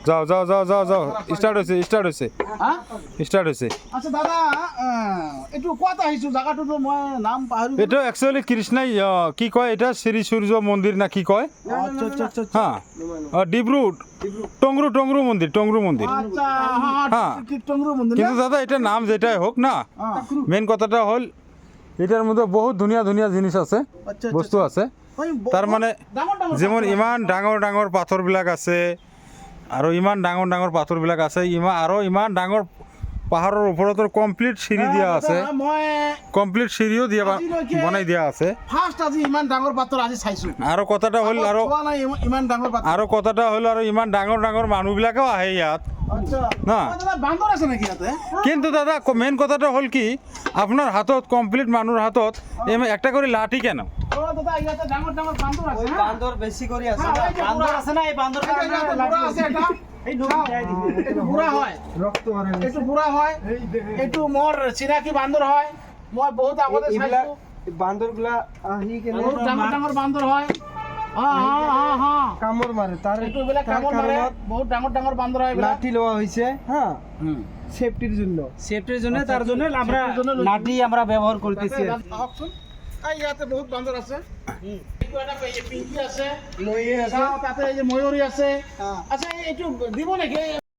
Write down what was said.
যাও যাও যাও যাও যাও স্টার্ট হয়েছে স্টার্ট হয়েছে আচ্ছা দাদা একটু কথা আহিছো জায়গাটো মই নাম পাহৰি এটা একচুয়ালি কৃষ্ণাই কি কয় এটা শ্রী সূর্য মন্দির না কি কয় হ্যাঁ ডিব্রু টংরু মন্দির আচ্ছা হ্যাঁ। টংরু মন্দির কিন্তু দাদা এটা নাম যেটাই হোক না মেন কথাটা হল এটার মধ্যে বহুত ধুনিয়া ধুনিয়া জিনিস আছে আচ্ছা বস্তু আছে তার মানে যেমন ইমান ডাঙৰ ডাঙৰ পাথৰবিলাক আছে আৰু ইমান ডাঙৰ ডাঙৰ পাথৰবিলাক আছে আৰু ইমান ডাঙৰ পাহাৰৰ ওপৰত কমপ্লিট চিৰি দিয়া আছে মই কমপ্লিট চিৰিও দিয়া বনাই দিয়া আছে ফার্স্ট আজি ইমান ডাঙৰ পাথৰ আজি চাইছো আৰু কথাটা হ'ল আৰু চোৱা নাই ইমান ডাঙৰ পাথৰ আৰু কথাটা হ'ল আৰু ইমান ডাঙৰ ডাঙৰ মানুহবিলাকেও আহে ইয়াত আচ্ছা না দাদা বান্দৰ আছে নেকি ইয়াতে কিন্তু দাদা মেন কথাটা হ'ল কি আপোনাৰ হাতত কমপ্লিট মানুহৰ হাতত একটা করে লাঠি কেন ও দাদা ইয়াতে ডাঙৰ ডাঙৰ বান্দৰ আছে বান্দর বেশি করে আছে বান্দর আছে না এই বান্দর আছে এটা এই এইটো বুঢ়া হয় রক্ত মারে এইটো বুঢ়া হয় এইটো মোৰ চিনাকি বান্দৰ হয় মই বহুত আগতে চাইছো বান্দরগুলা আহি কেনে বহুত ডাঙৰ ডাঙৰ বান্দৰ হয় কামড় মারে তার এইটো বেলা কামত মাৰে বহুত ডাঙৰ ডাঙৰ বান্দৰ হয় বেলা লাঠি লওয়া হইছে হ্যাঁ সেফটির জন্য তার জন্য আমরা লাঠি আমরা ব্যবহার করতেছি আহকচোন এই ইয়াতে বহুত বান্দৰ আছে এইটো এটা পিংকি আছে লইয়ে আছে তাতে এই যে ময়ূৰী আছে আচ্ছা এইটো দিব নেকি